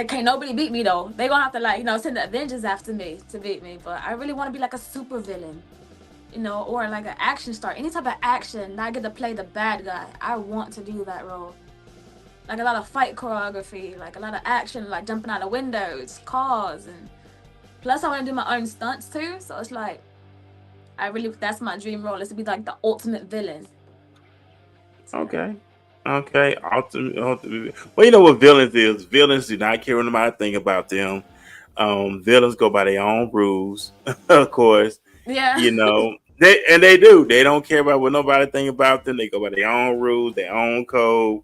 C: can't nobody beat me though. They gonna have to like, send the Avengers after me to beat me. But I really want to be like a super villain, or like an action star. Any type of action that I get to play the bad guy. I want to do that role. Like a lot of fight choreography, like a lot of action, like jumping out of windows, cars, and plus I want to do my own stunts too. So it's like, that's my dream role, is to be like the ultimate villain. So,
B: Okay. Okay. Ultimate. Well, you know what villains is. Villains do not care what nobody think about them. Villains go by their own rules, of course.
C: yeah.
B: You know, they do. They don't care about what nobody think about them. They go by their own rules, their own code,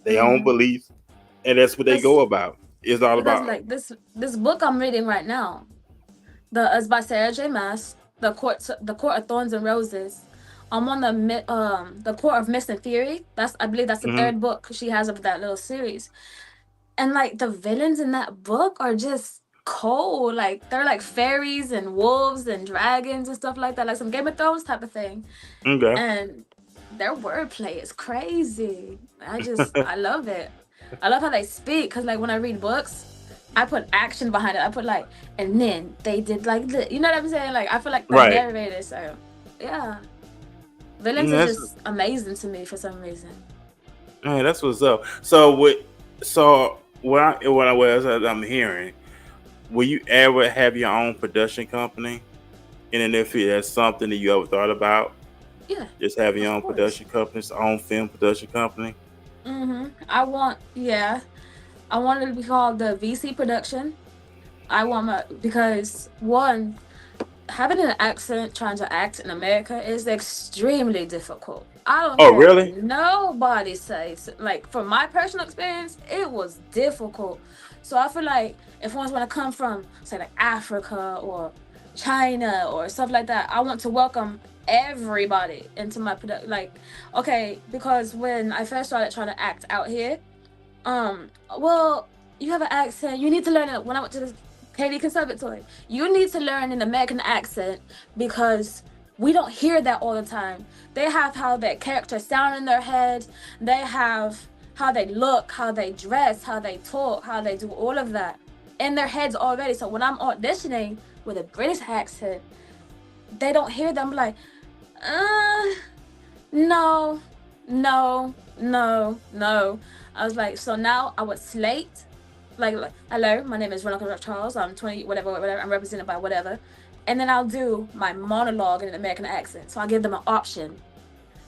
B: their own
C: hmm
B: beliefs, and that's what they
C: Because
B: go about. It's all
C: because
B: about.
C: like this book I'm reading right now, it's by Sarah J. Maas, the Court of Thorns and Roses. I'm on the Court of Mist and Fury. I believe that's the
B: Hmm.
C: third book she has of that little series. And like the villains in that book are just cold. Like they're like fairies and wolves and dragons and stuff like that, like some Game of Thrones type of thing.
B: Okay.
C: And their wordplay is crazy. I love it. I love how they speak, because like when I read books, I put action behind it. I put like, and then they did like this. You know what I'm saying? Like I feel like the
B: Right.
C: narrator. So yeah, villains is
B: That's
C: just amazing to me for some reason.
B: man, that's what's up. So what I'm hearing, will you ever have your own production company? And if that's something that you ever thought about,
C: Yeah,
B: just having your
C: of
B: own
C: course.
B: production company, own film production company.
C: I want it to be called the VC production. Because one, having an accent trying to act in America is extremely difficult. I don't
B: Oh,
C: care what
B: really?
C: nobody says. Like from my personal experience, it was difficult. So I feel like if one's want to come from, say, like Africa or China or stuff like that, I want to welcome everybody into my production. Like, okay, because when I first started trying to act out here, well, you have an accent. You need to learn it. When I went to the Katie Conservatory, you need to learn an American accent, because we don't hear that all the time. They have how their characters sound in their head. They have how they look, how they dress, how they talk, how they do all of that in their heads already. So when I'm auditioning with a British accent, they don't hear them. I'm like, uh, no, no, no, no. I was like, so now I would slate, like, hello, my name is Veronica Charles. I'm 20, whatever, whatever. I'm represented by whatever. And then I'll do my monologue in an American accent. So I'll give them an option.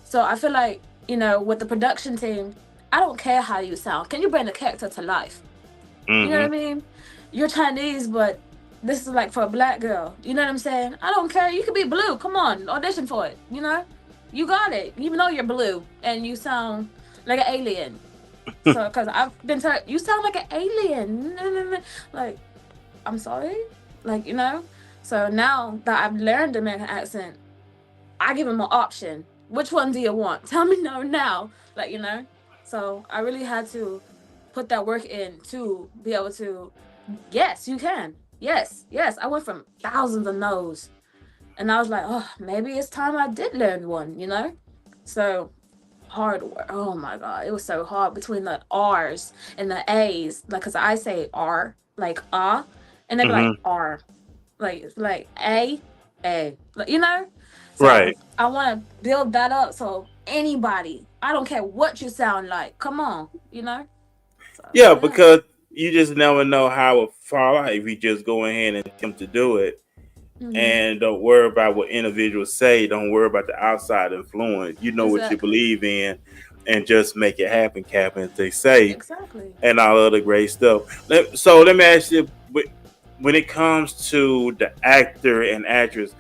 C: So I feel like, with the production team, I don't care how you sound. Can you bring the character to life? You know what I
B: Mm-hmm.
C: mean? You're Chinese, but this is like for a black girl. You know what I'm saying? I don't care. You could be blue. Come on, audition for it. You got it. Even though you're blue and you sound like an alien. So, because I've been told, you sound like an alien. Like, I'm sorry. Like, So now that I've learned the American accent, I give them an option. Which one do you want? Tell me no now. Like. So I really had to put that work in to be able to, yes, you can. Yes, yes. I went from thousands of no's. And I was like, oh, maybe it's time I did learn one. So hard work. Oh my God. It was so hard between the R's and the A's. Like, cause I say R, like and they'd be like
B: Mm-hmm.
C: R, like A. So
B: Right.
C: I want to build that up. So anybody, I don't care what you sound like. Come on. So
B: Yeah,
C: yeah.
B: because you just never know how it will fall out if you just go ahead and attempt to do it
C: hmm
B: and don't worry about what individuals say. Don't worry about the outside influence. You know what you
C: Exactly.
B: believe in. and just make it happen, Captain, as they say,
C: Exactly.
B: and all other great stuff. So let me ask you, when it comes to the actor and actress,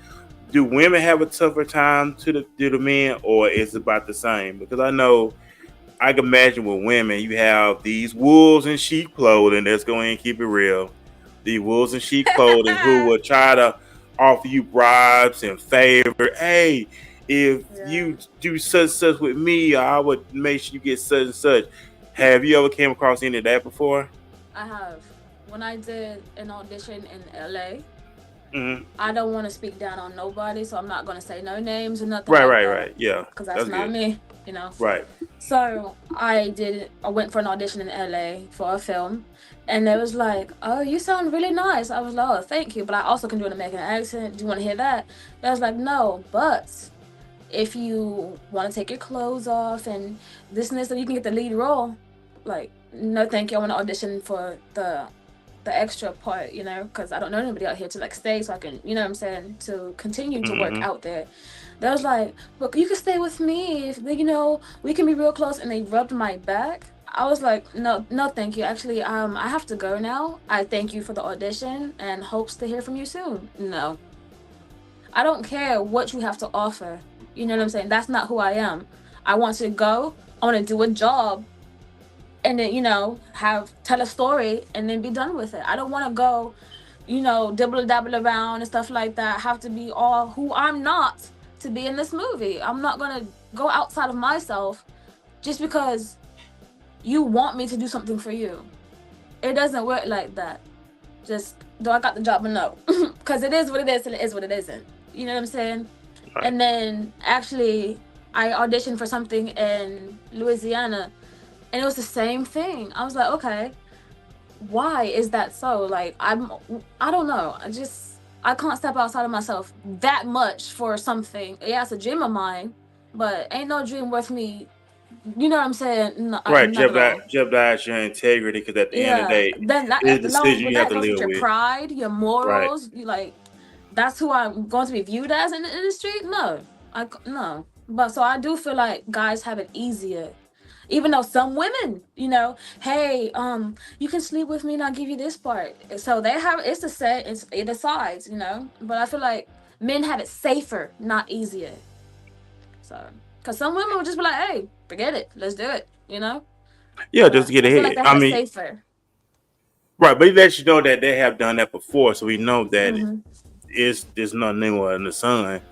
B: do women have a tougher time do the men, or is it about the same? Because I know I can imagine with women, you have these wolves in sheep clothing. Let's go ahead and keep it real. The wolves in sheep clothing who will try to offer you bribes and favor. Hey, if you do such and such with me, I would make sure you get such and such. Have you ever came across any of that before?
C: I have. When I did an audition in LA,
B: Mm-hmm.
C: I don't want to speak down on nobody, so I'm not going to say no names or nothing
B: Right,
C: like
B: right,
C: that.
B: right. Yeah,
C: because that's not
B: good.
C: me, you know.
B: Right.
C: So I went for an audition in LA for a film, and it was like, oh, you sound really nice. I was like, oh, thank you, but I also can do an American accent. Do you want to hear that? I was like, no, but if you want to take your clothes off and this, and you can get the lead role. Like, no, thank you. I want to audition for the extra part, you know, because I don't know anybody out here to like stay, so I can, you know what I'm saying, to continue to work out there. They was like, look, you can stay with me if you know we can be real close, and they rubbed my back. I was like, no, thank you. Actually, I have to go now. I thank you for the audition and hopes to hear from you soon. No, I don't care what you have to offer. You know what I'm saying? That's not who I am. I want to go. I want to do a job, and then, you know, tell a story and then be done with it. I don't want to go, you know, dibble dabble around and stuff like that. I have to be all who I'm not to be in this movie. I'm not gonna go outside of myself just because you want me to do something for you. It doesn't work like that. Just, do I got the job or no? Because it is what it is and it is what it isn't. You know what I'm saying? Right. And then actually I auditioned for something in Louisiana, and it was the same thing. I was like, okay, why is that so? Like, I don't know. I can't step outside of myself that much for something. Yeah, it's a dream of mine, but ain't no dream worth me. You know what I'm saying? No,
B: right,
C: jeopardize
B: your integrity, because at the end of the day,
C: then that,
B: it's a decision you have to
C: goes
B: live
C: with your
B: with.
C: pride, your morals. Right. You like, that's who I'm going to be viewed as in the industry. No. But so I do feel like guys have it easier. Even though some women, you know, hey, you can sleep with me and I'll give you this part. So they have, it's either sides, you know. But I feel like men have it safer, not easier. So, because some women will just be like, hey, forget it, let's do it, you know.
B: Yeah, just to get ahead.
C: Like they have it safer.
B: Right, but it lets you know that they have done that before, so we know that there's nothing new in the sun.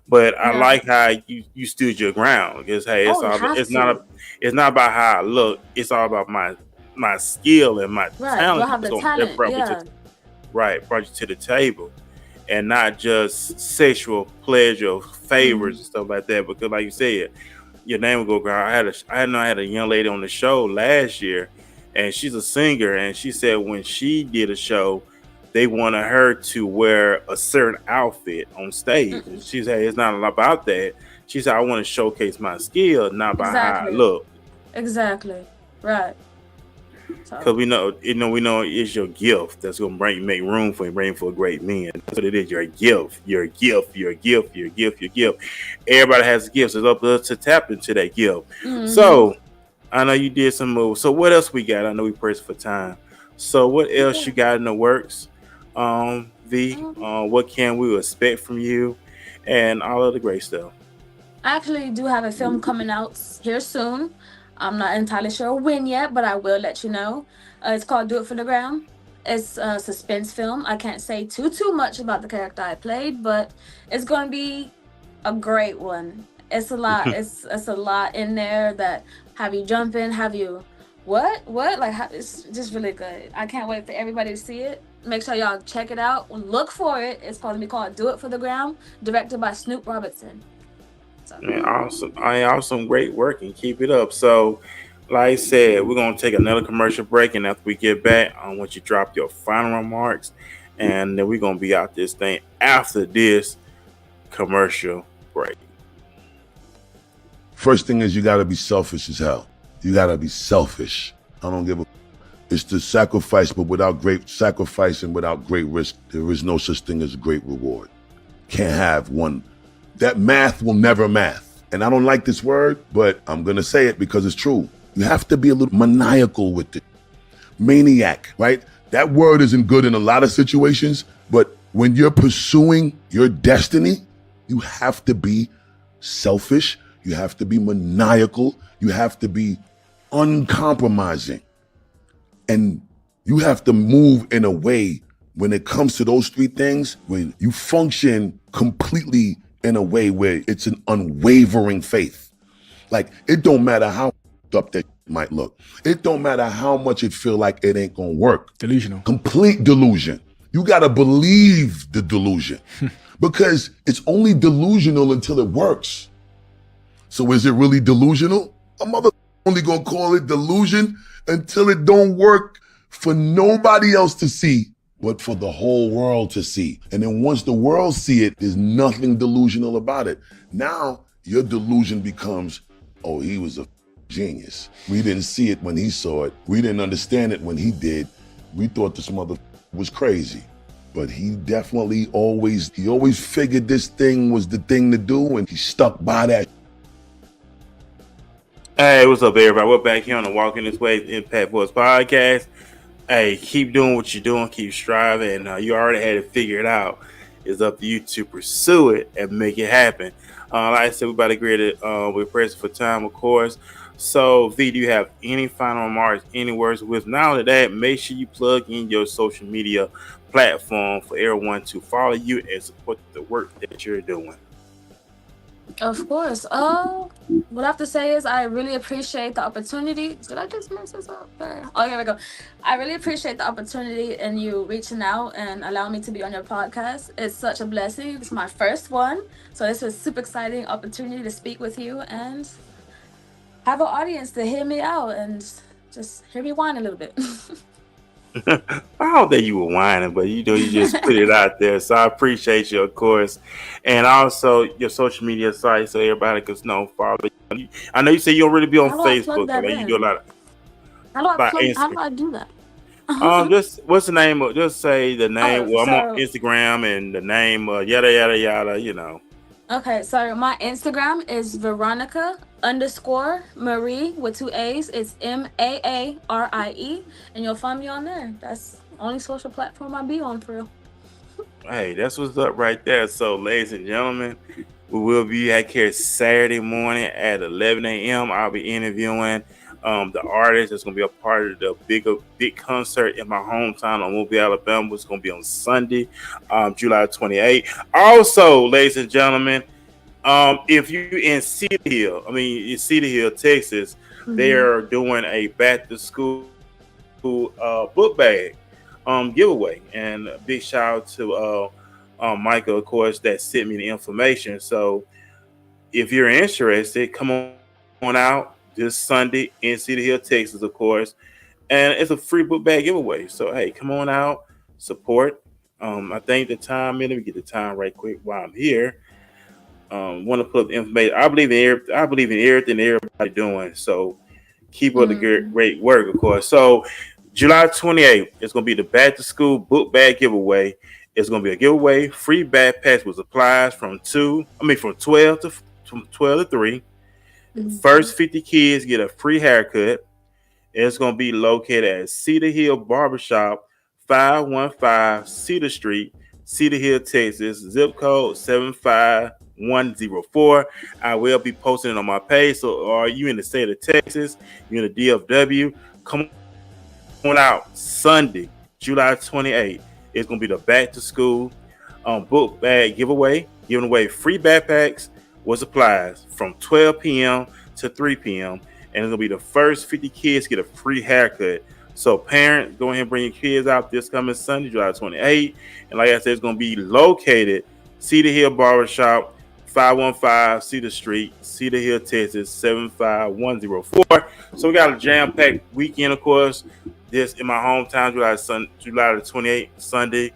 B: But I like how you stood your ground, because hey, it's not about how I look. It's all about my skill and my talent.
C: You'll have the talent.
B: Brought you to the table, and not just sexual pleasure, favors and stuff like that. Because like you said, your name will go girl. I had a young lady on the show last year, and she's a singer, and she said when she did a show, they wanted her to wear a certain outfit on stage. She said, it's not about that. She said, I want to showcase my skill, not by how I look.
C: Exactly. Right.
B: Because we know it's your gift that's going to make room for you, bring for a great man. That's what it is. You're a gift. You're a gift. You're a gift. You're a gift. You're a gift. Everybody has gifts. It's up to us to tap into that gift. So I know you did some moves. So what else we got? I know we pressed for time. So what else you got in the works? What can we expect from you and all of the great stuff?
C: I actually do have a film coming out here soon. I'm not entirely sure when yet, but I will let you know. It's called Do It for the Gram. It's a suspense film. I can't say too much about the character I played, but it's going to be a great one. It's a lot. it's a lot in there that have you jumping, have you what? It's just really good. I can't wait for everybody to see it. Make sure y'all check it out. Look for it. It's going to be called Do It for the Gram, directed by Snoop Robertson. So.
B: Man, awesome, great work, and keep it up. So, like I said, we're going to take another commercial break, and after we get back, I want you to drop your final remarks, and then we're going to be out this thing after this commercial break.
E: First thing is you got to be selfish as hell. You got to be selfish. I don't give a... It's the sacrifice, but without great sacrifice and without great risk, there is no such thing as a great reward. Can't have one. That math will never math. and I don't like this word, but I'm going to say it because it's true. You have to be a little maniacal with it. Maniac, right? That word isn't good in a lot of situations, but when you're pursuing your destiny, you have to be selfish. You have to be maniacal. You have to be uncompromising. And you have to move in a way when it comes to those three things, when you function completely in a way where it's an unwavering faith. Like, it don't matter how up that might look. It don't matter how much it feel like it ain't gonna work.
F: Delusional.
E: Complete delusion. You gotta believe the delusion because it's only delusional until it works. So is it really delusional? A mother only gonna call it delusion until it don't work for nobody else to see, but for the whole world to see. And then once the world see it, there's nothing delusional about it. Now your delusion becomes, oh, he was a genius. We didn't see it when he saw it. We didn't understand it when he did. We thought this mother was crazy. But he definitely always figured this thing was the thing to do, and he stuck by that.
B: Hey, what's up, everybody? We're back here on the Walking This Way Impact Voice podcast. Hey, keep doing what you're doing. Keep striving. You already had it figured out. It's up to you to pursue it and make it happen. Like I said, we're about to agree that we're pressing for time, of course. So, V, do you have any final remarks, any words with? Not only that, make sure you plug in your social media platform for everyone to follow you and support the work that you're doing.
C: Of course. What I have to say is I really appreciate the opportunity. Did I just mess this up? Oh, here we go. I really appreciate the opportunity and you reaching out and allowing me to be on your podcast. It's such a blessing. It's my first one. So this was a super exciting opportunity to speak with you and have an audience to hear me out and just hear me whine a little bit.
B: I don't think you were whining, but you just put it out there. So I appreciate you, of course. And also your social media site so everybody can follow you. I know you say you don't really be on Facebook, but you do a lot of
C: How do I do that?
B: just what's the name of just say the name. I'm on Instagram and the name yada yada yada,
C: Okay, so my Instagram is Veronica_Marie with 2 A's. It's MAARIE, and you'll find me on there. That's the only social platform I be on for real.
B: Hey, that's what's up right there. So, ladies and gentlemen, we will be back here Saturday morning at 11 a.m. I'll be interviewing the artist that's going to be a part of the big concert in my hometown of Mobile, Alabama. It's going to be on Sunday, July 28th. Also, ladies and gentlemen, if you're in Cedar Hill, Texas, they are doing a back to school book bag giveaway. And a big shout out to Michael, of course, that sent me the information. So if you're interested, come on out this Sunday in Cedar Hill, Texas, of course. And it's a free book bag giveaway. So, hey, come on out, support. I think the time, let me get the time right quick while I'm here. Want to put up the information. I believe in everything everybody doing. So keep up the great work, of course. So July 28th, it's going to be the back to school book bag giveaway. It's going to be a giveaway, free backpacks with supplies from 12 to 3. First 50 kids get a free haircut. It's going to be located at Cedar Hill Barbershop, 515 Cedar Street, Cedar Hill, Texas, zip code 75104. I will be posting it on my page. So are you in the state of Texas, you're in the DFW, come on out Sunday, July 28th. It's going to be the back to school book bag giveaway, giving away free backpacks with supplies from 12 p.m. to 3 p.m. And it's going to be the first 50 kids get a free haircut. So parents, go ahead and bring your kids out this coming Sunday, July 28th. And like I said, it's going to be located Cedar Hill Barbershop, 515 Cedar Street, Cedar Hill, Texas, 75104. So we got a jam-packed weekend, of course. This in my hometown, July the 28th, Sunday.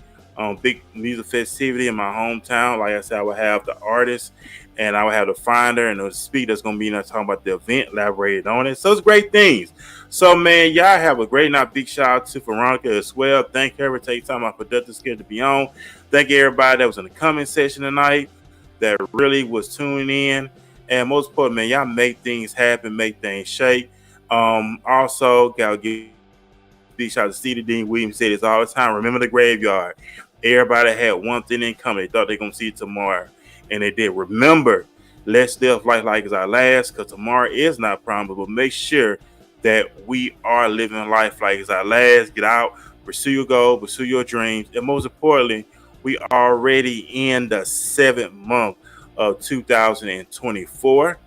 B: Big music festivity in my hometown. Like I said, I will have the artist and I will have the finder and the speaker that's going to be talking about the event, elaborated on it. So it's great things. So, man, y'all have a great night. Big shout out to Veronica as well. Thank you for taking time out of productive schedule to be on. Thank you, everybody that was in the comment section tonight that really was tuning in. And most important, man, y'all make things happen, make things shake. Also, gotta give big shout out to Stevie Dean Williams. Said this all the time. Remember the graveyard. Everybody had one thing in common. They thought they gonna see it tomorrow, and they did. Remember, let's live life like it's our last, because tomorrow is not promised. But make sure that we are living life like it's our last. Get out, pursue your goal, pursue your dreams, and most importantly, we are already in the 7th month of 2024.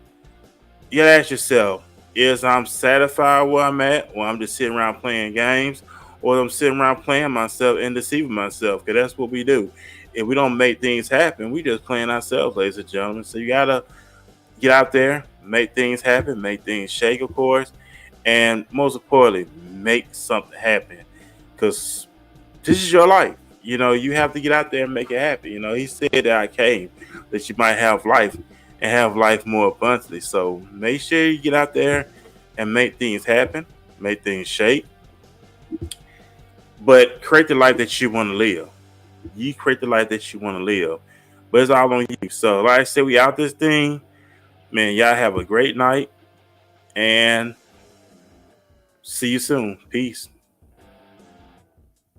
B: You gotta ask yourself, is I'm satisfied where I'm at, or I'm just sitting around playing games, or I'm sitting around playing myself and deceiving myself? Because that's what we do. If we don't make things happen, we just playing ourselves, ladies and gentlemen. So you gotta get out there, make things happen, make things shake, of course, and most importantly, make something happen. Because this is your life. You know, you have to get out there and make it happen. You know, he said that I came that you might have life and have life more abundantly. So make sure you get out there and make things happen, make things shake, but create the life that you want to live. You create the life that you want to live, but it's all on you. So, like I said, we out this thing, man. Y'all have a great night and see you soon. Peace.